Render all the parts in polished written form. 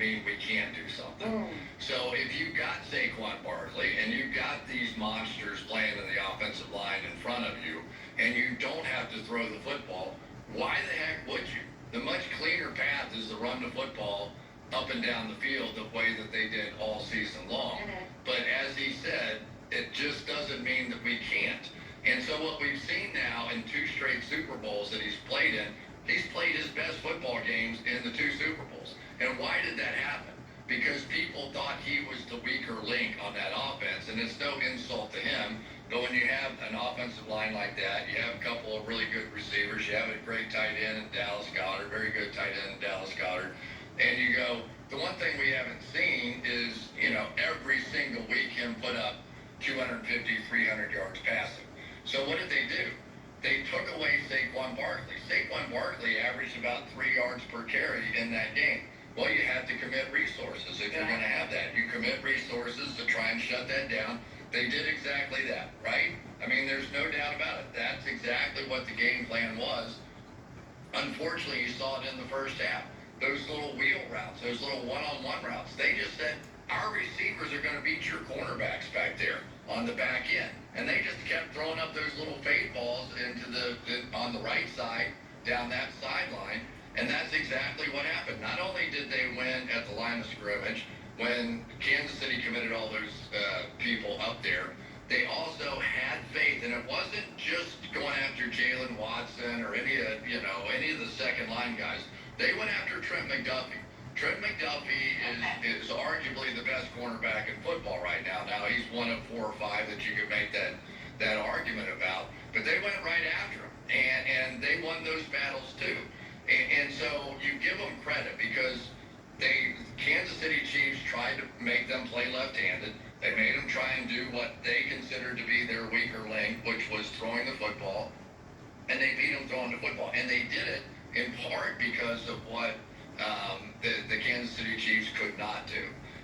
mean we can't do something. So if you've got Saquon Barkley and you've got these monsters playing in the offensive line in front of you, and you don't have to throw the football, why the heck would you? The much cleaner path is to run the football up and down the field the way that they did all season long. But as he said, it just doesn't mean that we can't. And so what we've seen now in 2 straight Super Bowls that he's played in, he's played his best football games in the 2 Super Bowls. And why did that happen? Because people thought he was the weaker link on that offense. And it's no insult to him, but when you have an offensive line like that, you have a couple of really good receivers, you have a great tight end in Dallas Goedert, very good tight end in Dallas Goedert, and you go, the one thing we haven't seen is, every single week him put up 250, 300 yards passing. So what did they do? They took away Saquon Barkley. Saquon Barkley averaged about 3 yards per carry in that game. Well, you have to commit resources if you're going to have that. You commit resources to try and shut that down. They did exactly that, right? I mean, there's no doubt about it. That's exactly what the game plan was. Unfortunately, you saw it in the first half. Those little wheel routes, those little one-on-one routes, they just said, our receivers are going to beat your cornerbacks back there on the back end. And they just kept throwing up those little fade balls on the right side, down that sideline. And that's exactly what happened. Not only did they win at the line of scrimmage when Kansas City committed all those people up there, they also had faith. And it wasn't just going after Jalen Watson or any of the second line guys. They went after Trent McDuffie. Trent McDuffie is arguably the best cornerback in football right now. Now, he's one of 4 or 5 that you could make that argument about. But they went right after him, and they won those battles too. And so you give them credit because Kansas City Chiefs tried to make them play left-handed. They made them try and do what they considered to be their weaker link, which was throwing the football, and they beat them throwing the football. And they did it in part because of what the Kansas City Chiefs could not do.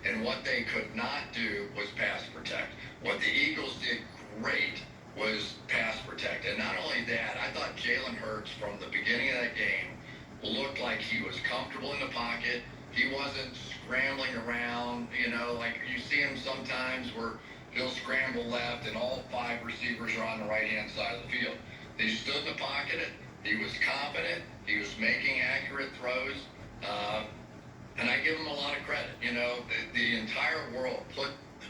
And what they could not do was pass protect. What the Eagles did great was pass protect. And not only that, I thought Jalen Hurts from the beginning of that game looked like he was comfortable in the pocket. He wasn't scrambling around, like you see him sometimes where he'll scramble left and all 5 receivers are on the right-hand side of the field. He stood in the pocket. He was confident. He was making accurate throws. And I give him a lot of credit. The entire world put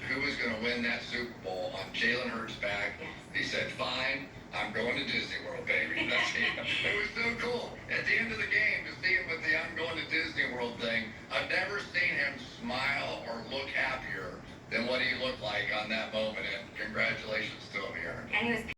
who was going to win that Super Bowl on Jalen Hurts' back. He said, fine, I'm going to Disney World, baby. That's it. It was so cool. At the end of the game, to see him with the I'm going to Disney World thing, I've never seen him smile or look happier than what he looked like on that moment. And congratulations to him, Aaron. And he was